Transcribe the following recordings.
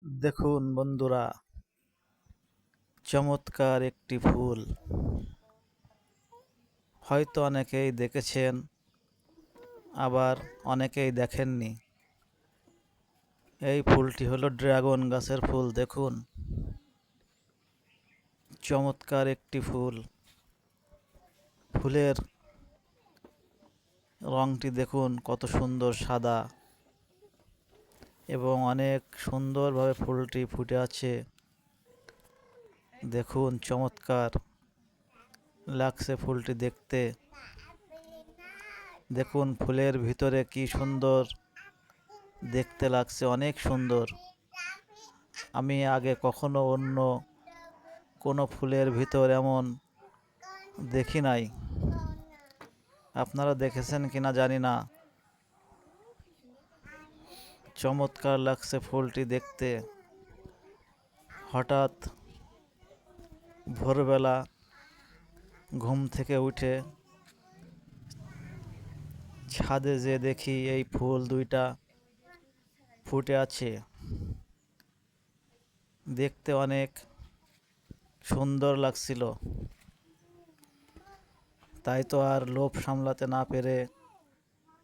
দেখুন বন্ধুরা, চমৎকার একটি ফুল। হয়তো অনেকেই দেখেছেন, আবার অনেকেই দেখেননি। এই ফুলটি হলো ড্রাগন গাছের ফুল। দেখুন, চমৎকার একটি ফুল। ফুলের রংটি দেখুন কত সুন্দর সাদা, এবং অনেক সুন্দরভাবে ফুলটি ফুটে আছে। দেখুন, চমৎকার লাগছে ফুলটি দেখতে। দেখুন ফুলের ভিতরে কি সুন্দর দেখতে লাগছে, অনেক সুন্দর। আমি আগে কখনো অন্য কোনো ফুলের ভিতর এমন দেখি নাই। আপনারা দেখেছেন কিনা জানি না। চমৎকার লাগছে ফুলটি দেখতে। হঠাৎ ভোরবেলা ঘুম থেকে উঠে ছাদে যে দেখি এই ফুল দুইটা ফুটে আছে। দেখতে অনেক সুন্দর লাগছিল। তাই তো আর লোভ সামলাতে না পেরে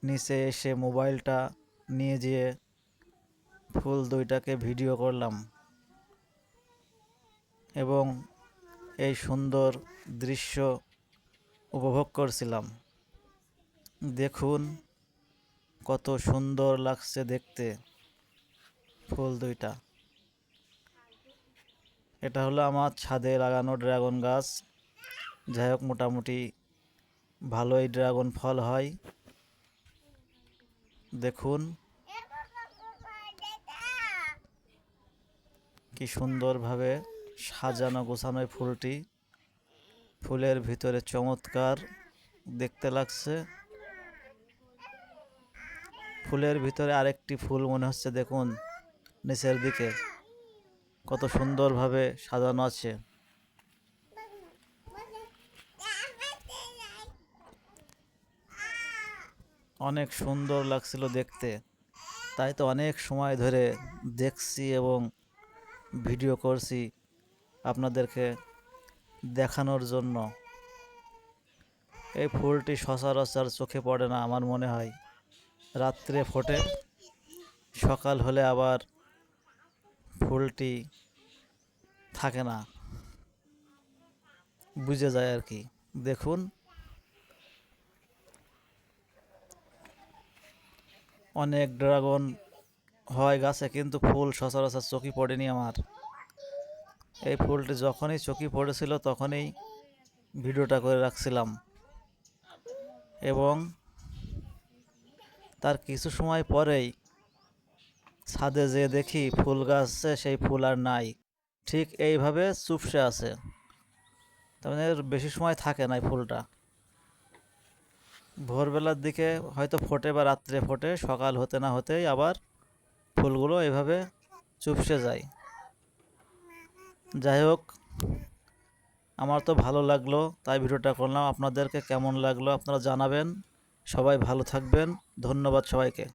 নিচে এসে মোবাইলটা নিয়ে যেয়ে ফুল দুইটাকে ভিডিও করলাম, এবং এই সুন্দর দৃশ্য উপভোগ করছিলাম। দেখুন কত সুন্দর লাগছে দেখতে ফুল দুইটা। এটা হলো আমার ছাদে লাগানো ড্রাগন গাছ। যাই হোক, মোটামুটি ভালোই ড্রাগন ফল হয়। দেখুন কি সুন্দরভাবে সাজানো গোছানো ফুলটি। ফুলের ভিতরে চমৎকার দেখতে লাগছে। ফুলের ভিতরে আরেকটি ফুল মনে হচ্ছে, দেখুন নিচের দিকে কত সুন্দরভাবে সাজানো আছে। অনেক সুন্দর লাগছিল দেখতে। তাই তো অনেক সময় ধরে দেখছি এবং ভিডিও করছি আপনাদেরকে দেখানোর জন্য। এই ফুলটি সচরাচর চোখে পড়ে না আমার মনে হয়। রাত্রে ফোটে, সকাল হলে আবার ফুলটি থাকে না, বুঝে যায় আর কি। দেখুন অনেক ড্রাগন হয় গাছে, কিন্তু ফুল সচরাচর চোখে পড়েনি আমার। এই ফুলটি যখনই চোখে পড়েছিল তখনই ভিডিওটা করে রাখছিলাম, এবং তার কিছু সময় পরেই ছাদে যেয়ে দেখি ফুল গাছে সেই ফুল আর নাই, ঠিক এইভাবে চুপসে আছে। তার মানে এর বেশি সময় থাকে না এই ফুলটা। ভোরবেলার দিকে হয়তো ফোটে বা রাত্রে ফোটে, সকাল হতে না হতেই আবার ফুলগুলো এভাবে চুপসে যায়। যাই হোক, আমার তো ভালো লাগলো, তাই ভিডিওটা করলাম। আপনাদেরকে কেমন লাগলো আপনারা জানাবেন। সবাই ভালো থাকবেন। ধন্যবাদ সবাইকে।